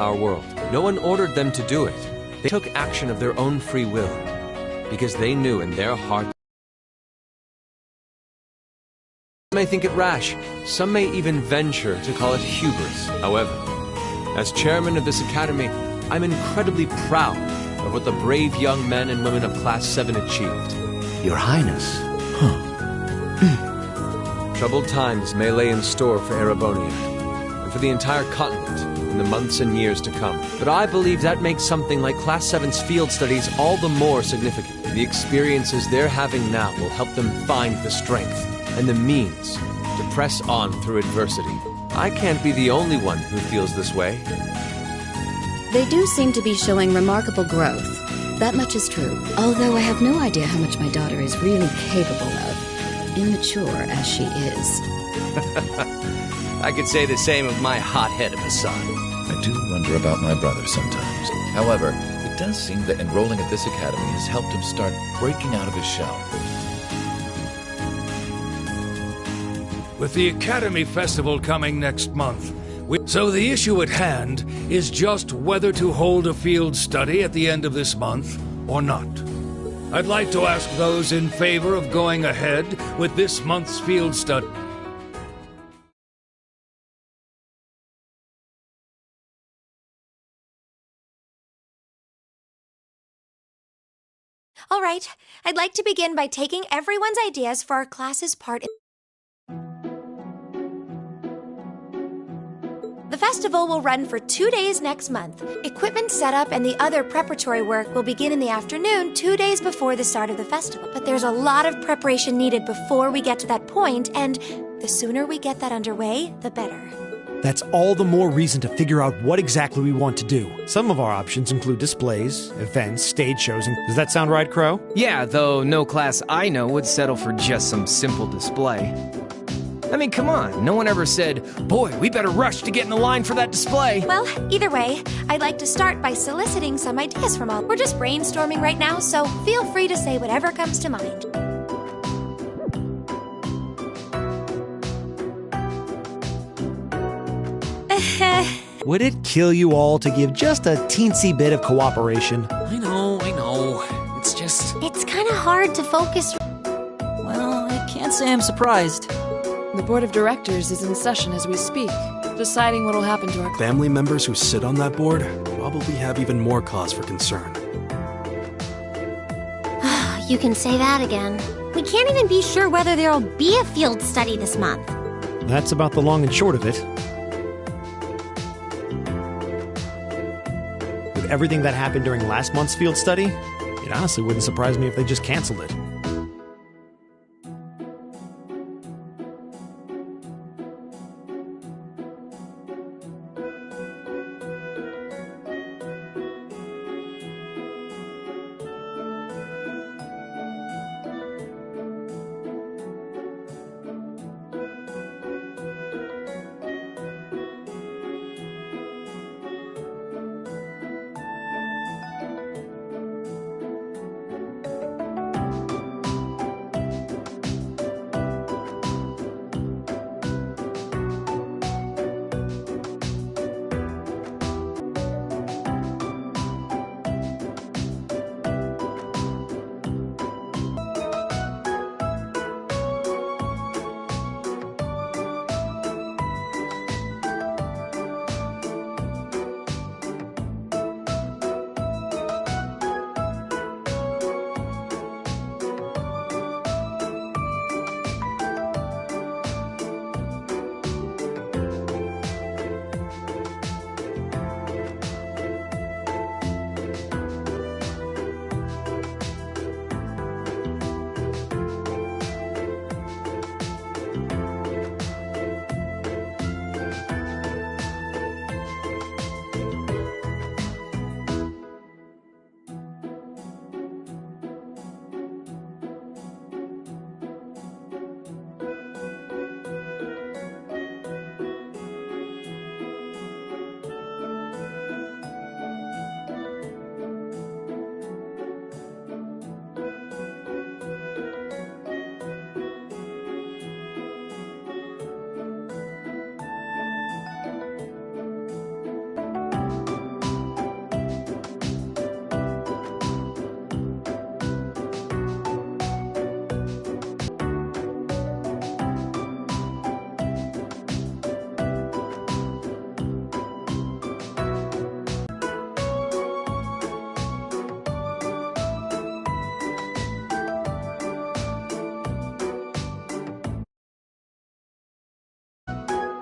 our world. No one ordered them to do it. They took action of their own free will, because they knew in their heart. Some may think it rash, some may even venture to call it hubris. However, as chairman of this academy, I'm incredibly proud of what the brave young men and women of Class 7 achieved. Your Highness. Troubled times may lay in store for Erebonia, and for the entire continent in the months and years to come. But I believe that makes something like Class 7's field studies all the more significant. The experiences they're having now will help them find the strength and the means to press on through adversity. I can't be the only one who feels this way. They do seem to be showing remarkable growth. That much is true. Although I have no idea how much my daughter is really capable of, immature as she is. I could say the same of my hot-head of a son. I do wonder about my brother sometimes. However, it does seem that enrolling at this academy has helped him start breaking out of his shell. With the Academy Festival coming next month, so the issue at hand is just whether to hold a field study at the end of this month or not. I'd like to ask those in favor of going ahead with this month's field study. All right, I'd like to begin by taking everyone's ideas for our class's part in... The festival will run for 2 days next month. Equipment setup and the other preparatory work will begin in the afternoon 2 days before the start of the festival. But there's a lot of preparation needed before we get to that point, and the sooner we get that underway, the better. That's all the more reason to figure out what exactly we want to do. Some of our options include displays, events, stage shows, and does that sound right, Crow? Yeah, though no class I know would settle for just some simple display. I mean, come on, no one ever said, boy, we better rush to get in the line for that display. Well, either way, I'd like to start by soliciting some ideas from all. We're just brainstorming right now, so feel free to say whatever comes to mind. Would it kill you all to give just a teensy bit of cooperation? I know. It's just... It's kind of hard to focus. Well, I can't say I'm surprised. The board of directors is in session as we speak, deciding what'll happen to our family members who sit on that board probably have even more cause for concern. You can say that again. We can't even be sure whether there'll be a field study this month. That's about the long and short of it. With everything that happened during last month's field study, it honestly wouldn't surprise me if they just canceled it.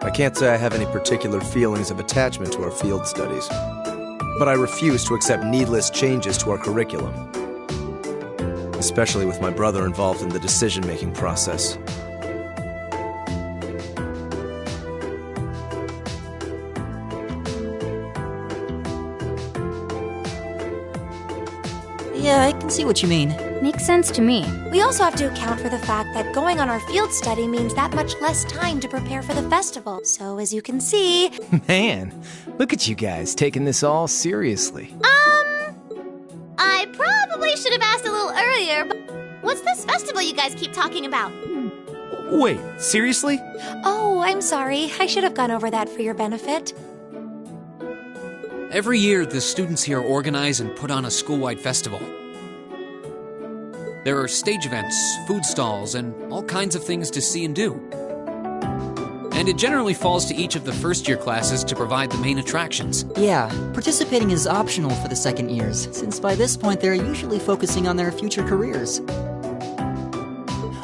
I can't say I have any particular feelings of attachment to our field studies, but I refuse to accept needless changes to our curriculum, especially with my brother involved in the decision-making process. Yeah, I can see what you mean. Makes sense to me. We also have to account for the fact that going on our field study means that much less time to prepare for the festival. So as you can see... Man, look at you guys taking this all seriously. I probably should have asked a little earlier, but what's this festival you guys keep talking about? Wait, seriously? Oh, I'm sorry. I should have gone over that for your benefit. Every year, the students here organize and put on a school-wide festival. There are stage events, food stalls, and all kinds of things to see and do. And it generally falls to each of the first-year classes to provide the main attractions. Yeah, participating is optional for the second years, since by this point they're usually focusing on their future careers.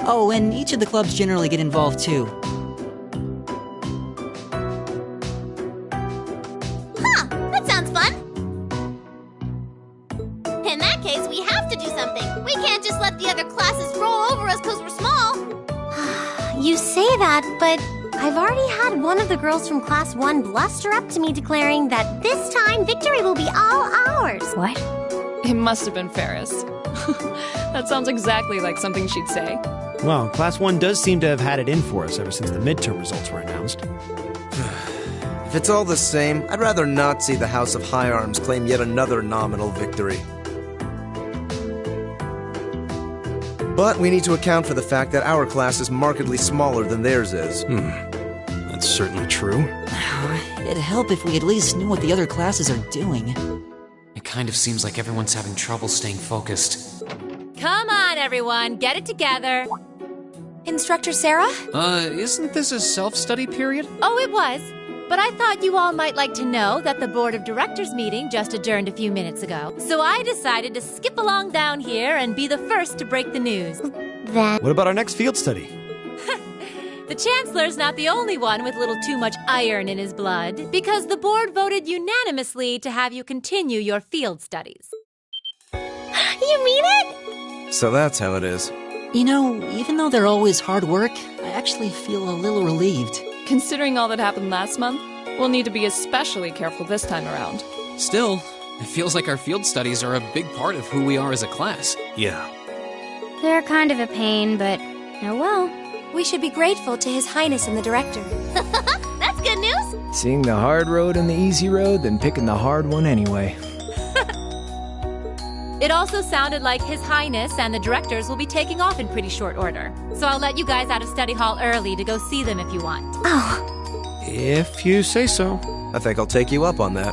Oh, and each of the clubs generally get involved too. Huh, that sounds fun. In that case, we have to do something. We can't just let the other classes roll over us because we're small. You say that, but I've already had one of the girls from Class 1 bluster up to me declaring that this time victory will be all ours. What? It must have been Ferris. That sounds exactly like something she'd say. Well, Class 1 does seem to have had it in for us ever since the midterm results were announced. If it's all the same, I'd rather not see the House of High Arms claim yet another nominal victory. But we need to account for the fact that our class is markedly smaller than theirs is. That's certainly true. It'd help if we at least knew what the other classes are doing. It kind of seems like everyone's having trouble staying focused. Come on, everyone, get it together. Instructor Sarah? Isn't this a self-study period? Oh, it was. But I thought you all might like to know that the Board of Directors meeting just adjourned a few minutes ago. So I decided to skip along down here and be the first to break the news. What about our next field study? The Chancellor's not the only one with a little too much iron in his blood, because the board voted unanimously to have you continue your field studies. You mean it? So that's how it is. You know, even though they're always hard work, I actually feel a little relieved. Considering all that happened last month, we'll need to be especially careful this time around. Still, it feels like our field studies are a big part of who we are as a class. Yeah. They're kind of a pain, but oh well. We should be grateful to His Highness and the Director. That's good news. Seeing the hard road and the easy road, then picking the hard one anyway. It also sounded like His Highness and the directors will be taking off in pretty short order. So I'll let you guys out of study hall early to go see them if you want. Oh. If you say so. I think I'll take you up on that.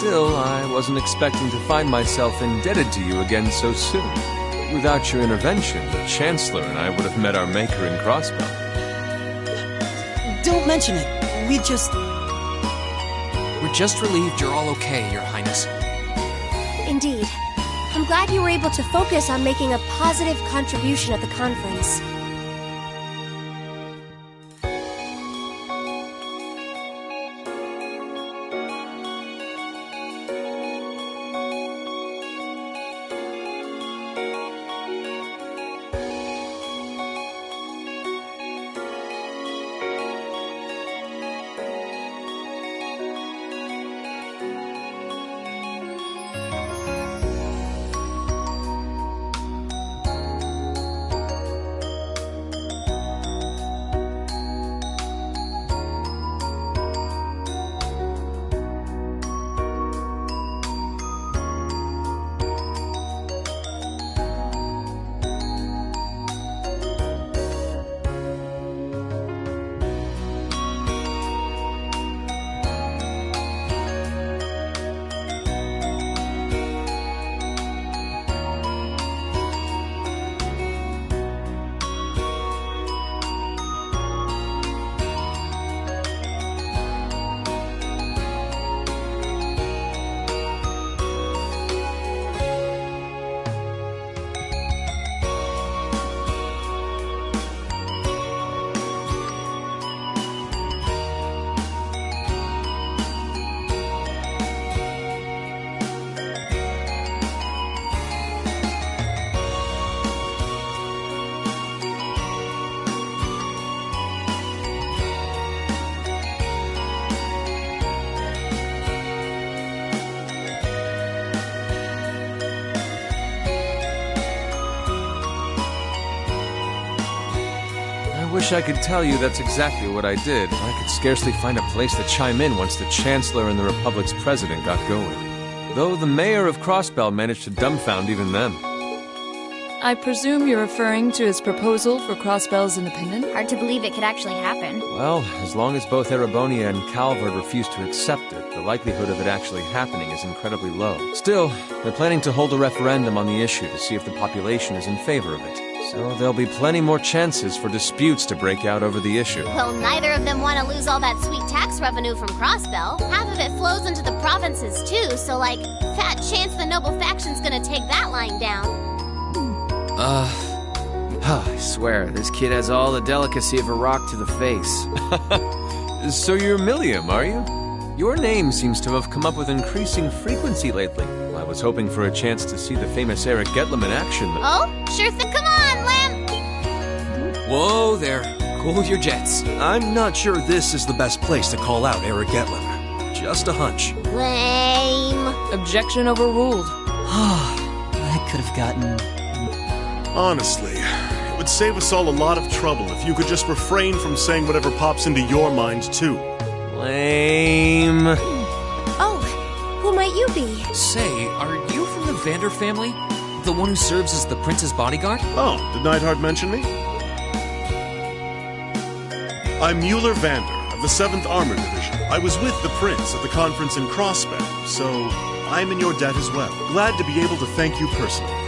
Still, I wasn't expecting to find myself indebted to you again so soon. Without your intervention, the Chancellor and I would have met our maker in Crossbell. Don't mention it. We're just relieved you're all okay, Your Highness. Indeed. I'm glad you were able to focus on making a positive contribution at the conference. I wish I could tell you that's exactly what I did. I could scarcely find a place to chime in once the Chancellor and the Republic's president got going. Though the mayor of Crossbell managed to dumbfound even them. I presume you're referring to his proposal for Crossbell's independence? Hard to believe it could actually happen. Well, as long as both Erebonia and Calvard refuse to accept it, the likelihood of it actually happening is incredibly low. Still, they're planning to hold a referendum on the issue to see if the population is in favor of it. So there'll be plenty more chances for disputes to break out over the issue. Well, neither of them want to lose all that sweet tax revenue from Crossbell. Half of it flows into the provinces too, so fat chance the noble faction's gonna take that line down. I swear, this kid has all the delicacy of a rock to the face. So you're Milliam, are you? Your name seems to have come up with increasing frequency lately. I was hoping for a chance to see the famous Eric Getlam in action. Oh, sure thing. Come on, Lamb! Whoa there. Cool your jets. I'm not sure this is the best place to call out Eric Getlam. Just a hunch. Lame. Objection overruled. That could have gotten... Honestly, it would save us all a lot of trouble if you could just refrain from saying whatever pops into your mind, too. Lame. Oh, who might you be? Say, are you from the Vander family? The one who serves as the prince's bodyguard? Oh, did Neidhart mention me? I'm Mueller Vander, of the 7th Armored Division. I was with the prince at the conference in Crossbell, so I'm in your debt as well. Glad to be able to thank you personally.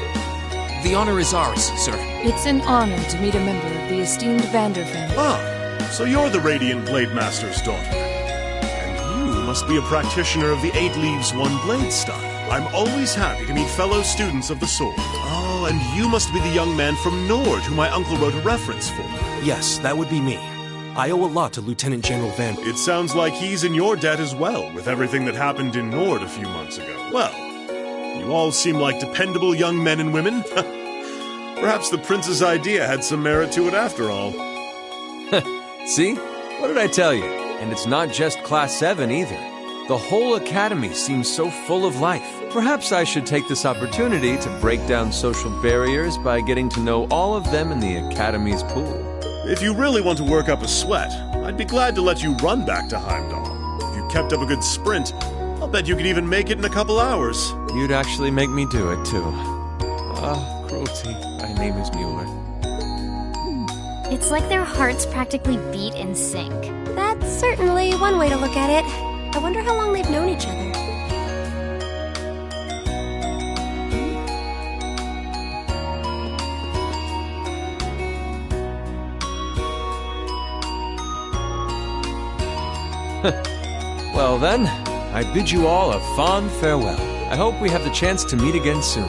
The honor is ours, sir. It's an honor to meet a member of the esteemed Vander family. Ah, so you're the Radiant Blade Master's daughter. And you must be a practitioner of the 8 Leaves, 1 Blade style. I'm always happy to meet fellow students of the sword. Oh, and you must be the young man from Nord who my uncle wrote a reference for. Yes, that would be me. I owe a lot to Lieutenant General Van... It sounds like he's in your debt as well, with everything that happened in Nord a few months ago. Well, you all seem like dependable young men and women. Perhaps the prince's idea had some merit to it after all. See? What did I tell you? And it's not just Class 7 either. The whole academy seems so full of life. Perhaps I should take this opportunity to break down social barriers by getting to know all of them in the academy's pool. If you really want to work up a sweat, I'd be glad to let you run back to Heimdall. If you kept up a good sprint, I'll bet you could even make it in a couple hours. You'd actually make me do it, too. Cruelty. My name is Mueller. It's like their hearts practically beat in sync. That's certainly one way to look at it. I wonder how long they've known each other. Well then, I bid you all a fond farewell. I hope we have the chance to meet again soon.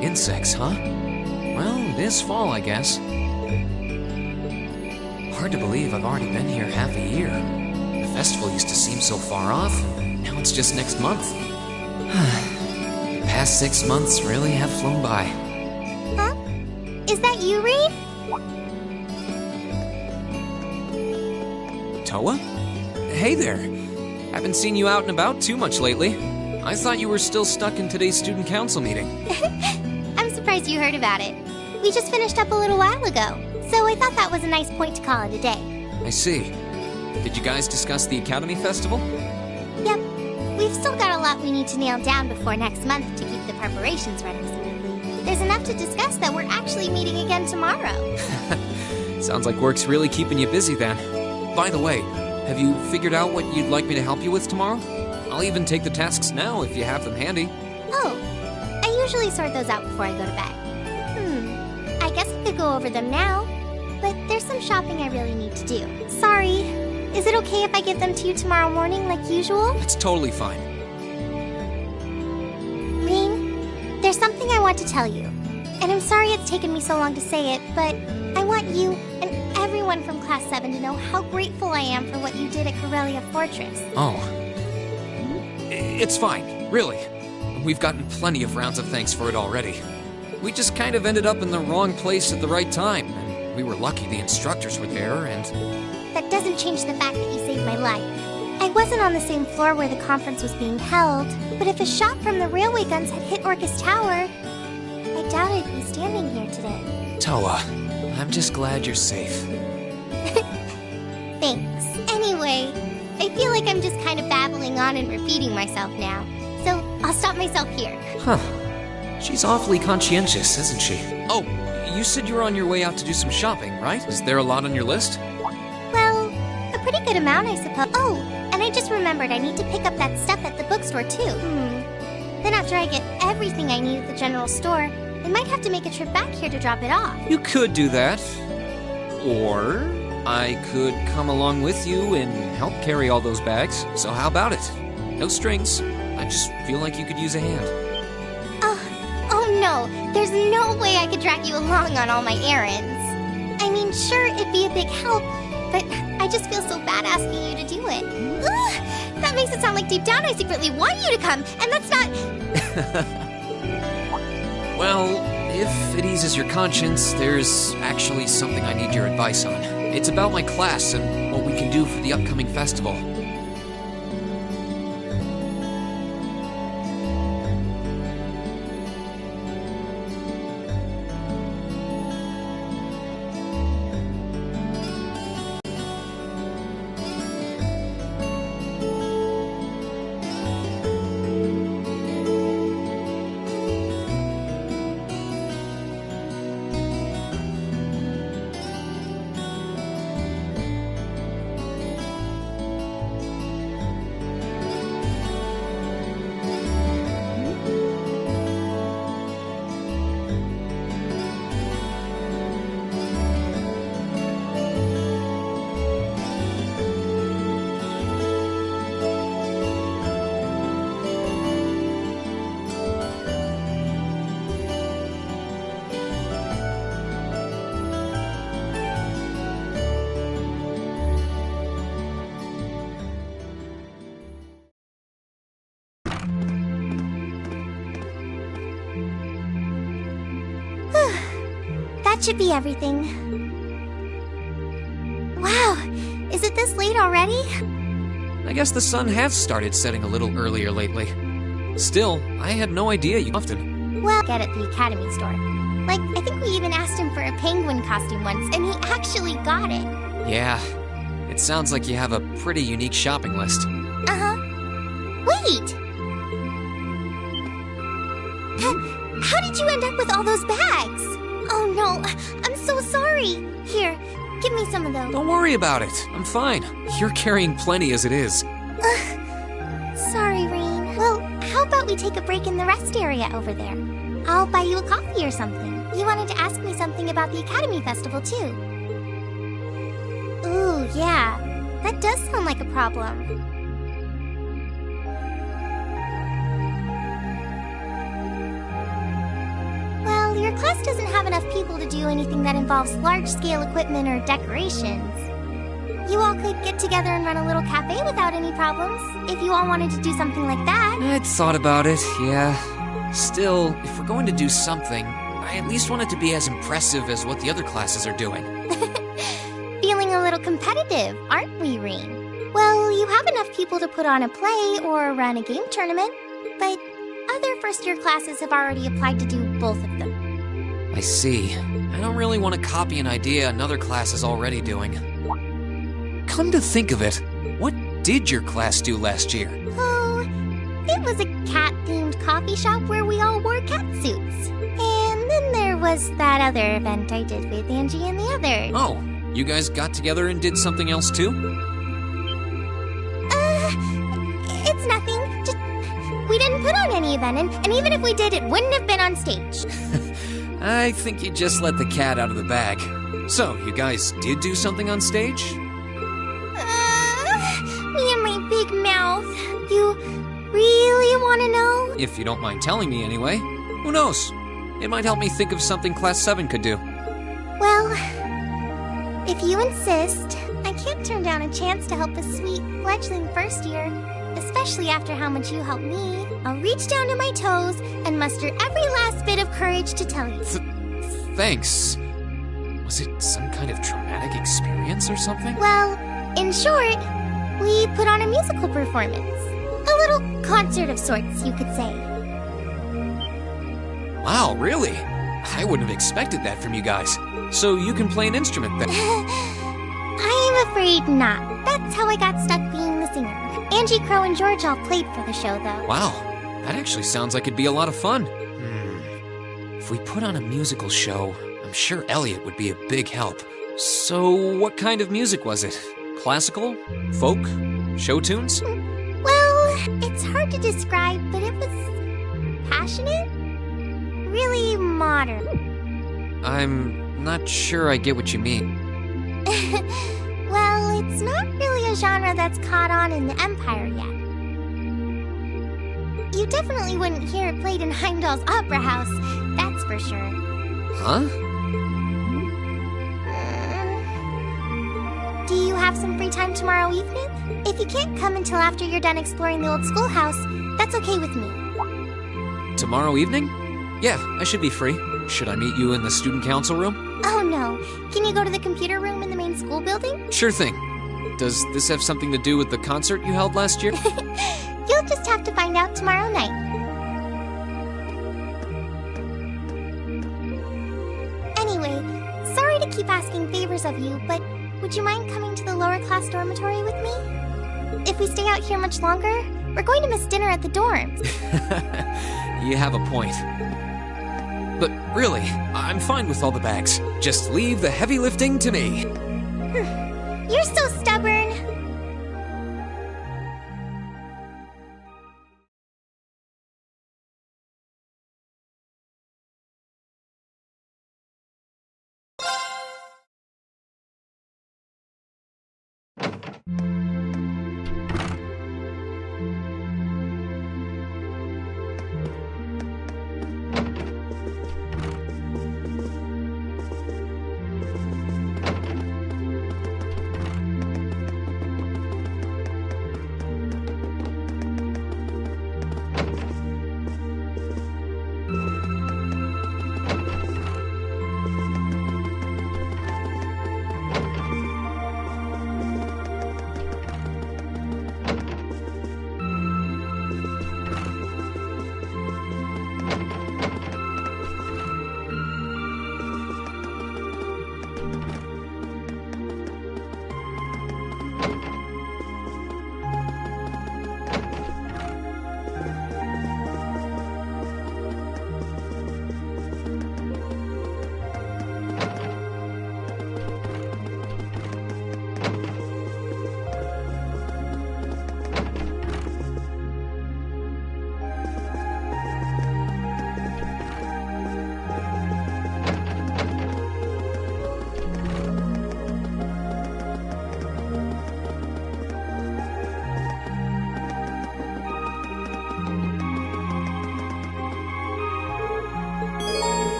Insects, huh? Well, it is fall, I guess. Hard to believe I've already been here half a year. The festival used to seem so far off, now it's just next month. The past 6 months really have flown by. Huh? Is that you, Reed? Toa? Hey there. Haven't seen you out and about too much lately. I thought you were still stuck in today's student council meeting. I'm surprised you heard about it. We just finished up a little while ago, so I thought that was a nice point to call it a day. I see. Did you guys discuss the Academy Festival? Yep. We've still got a lot we need to nail down before next month to keep the preparations running smoothly. There's enough to discuss that we're actually meeting again tomorrow. Sounds like work's really keeping you busy then. By the way, have you figured out what you'd like me to help you with tomorrow? I'll even take the tasks now if you have them handy. Oh, I usually sort those out before I go to bed. I guess I could go over them now, but there's some shopping I really need to do. Sorry. Is it okay if I give them to you tomorrow morning like usual? It's totally fine. Rean, there's something I want to tell you. And I'm sorry it's taken me so long to say it, but I want you and everyone from Class 7 to know how grateful I am for what you did at Corellia Fortress. Oh. It's fine. Really. We've gotten plenty of rounds of thanks for it already. We just kind of ended up in the wrong place at the right time, and we were lucky the instructors were there, and... That doesn't change the fact that you saved my life. I wasn't on the same floor where the conference was being held, but if a shot from the railway guns had hit Orcus Tower, I doubt I'd be standing here today. Toa, I'm just glad you're safe. Thanks. Anyway, I feel like I'm just kind of babbling on and repeating myself now, so I'll stop myself here. Huh. She's awfully conscientious, isn't she? Oh, you said you were on your way out to do some shopping, right? Is there a lot on your list? Well, a pretty good amount, I suppose. Oh, and I just remembered I need to pick up that stuff at the bookstore, too. Then after I get everything I need at the general store, I might have to make a trip back here to drop it off. You could do that. Or I could come along with you and help carry all those bags. So how about it? No strings. I just feel like you could use a hand. Oh no, there's no way I could drag you along on all my errands. I mean, sure, it'd be a big help, but I just feel so bad asking you to do it. Ugh, that makes it sound like deep down I secretly want you to come, and that's not... Well, if it eases your conscience, there's actually something I need your advice on. It's about my class and what we can do for the upcoming festival. That should be everything. Wow, is it this late already? I guess the sun has started setting a little earlier lately. Still, I had no idea you often. Well, get at the Academy store. Like, I think we even asked him for a penguin costume once, and he actually got it. Yeah, it sounds like you have a pretty unique shopping list. Uh-huh. Wait! How did you end up with all those bags? Oh no, I'm so sorry. Here, give me some of those. Don't worry about it. I'm fine. You're carrying plenty as it is. Sorry, Rain. Well, how about we take a break in the rest area over there? I'll buy you a coffee or something. You wanted to ask me something about the Academy Festival, too. Ooh, yeah. That does sound like a problem. Well, your class doesn't have enough people to do anything that involves large-scale equipment or decorations. You all could get together and run a little cafe without any problems, if you all wanted to do something like that. I'd thought about it, yeah. Still, if we're going to do something, I at least want it to be as impressive as what the other classes are doing. Feeling a little competitive, aren't we, Rain? Well, you have enough people to put on a play or run a game tournament, but other first-year classes have already applied to do both of them. I see. I don't really want to copy an idea another class is already doing. Come to think of it, what did your class do last year? Oh, it was a cat-themed coffee shop where we all wore cat suits. And then there was that other event I did with Angie and the others. Oh, you guys got together and did something else too? It's nothing. Just, we didn't put on any event, and even if we did, it wouldn't have been on stage. I think you just let the cat out of the bag. So, you guys did do something on stage? Me and my big mouth. You really want to know? If you don't mind telling me anyway. Who knows? It might help me think of something Class 7 could do. Well, if you insist, I can't turn down a chance to help a sweet, fledgling first year, especially after how much you helped me. I'll reach down to my toes and muster every last bit of courage to tell you. Thanks. Was it some kind of traumatic experience or something? Well, in short, we put on a musical performance. A little concert of sorts, you could say. Wow, really? I wouldn't have expected that from you guys. So you can play an instrument then? I am afraid not. That's how I got stuck being the singer. Angie, Crow, and George all played for the show, though. Wow, that actually sounds like it'd be a lot of fun. If we put on a musical show, I'm sure Elliot would be a big help. So what kind of music was it? Classical? Folk? Show tunes? Well, it's hard to describe, but it was passionate. Really modern. I'm not sure I get what you mean. Well, it's not really a genre that's caught on in the Empire yet. You definitely wouldn't hear it played in Heimdall's Opera House, that's for sure. Huh? Do you have some free time tomorrow evening? If you can't come until after you're done exploring the old schoolhouse, that's okay with me. Tomorrow evening? Yeah, I should be free. Should I meet you in the student council room? Oh no. Can you go to the computer room in the main school building? Sure thing. Does this have something to do with the concert you held last year? You'll just have to find out tomorrow night. Anyway, sorry to keep asking favors of you, but would you mind coming to the lower class dormitory with me? If we stay out here much longer, we're going to miss dinner at the dorms. You have a point. But really, I'm fine with all the bags. Just leave the heavy lifting to me. You're so stubborn.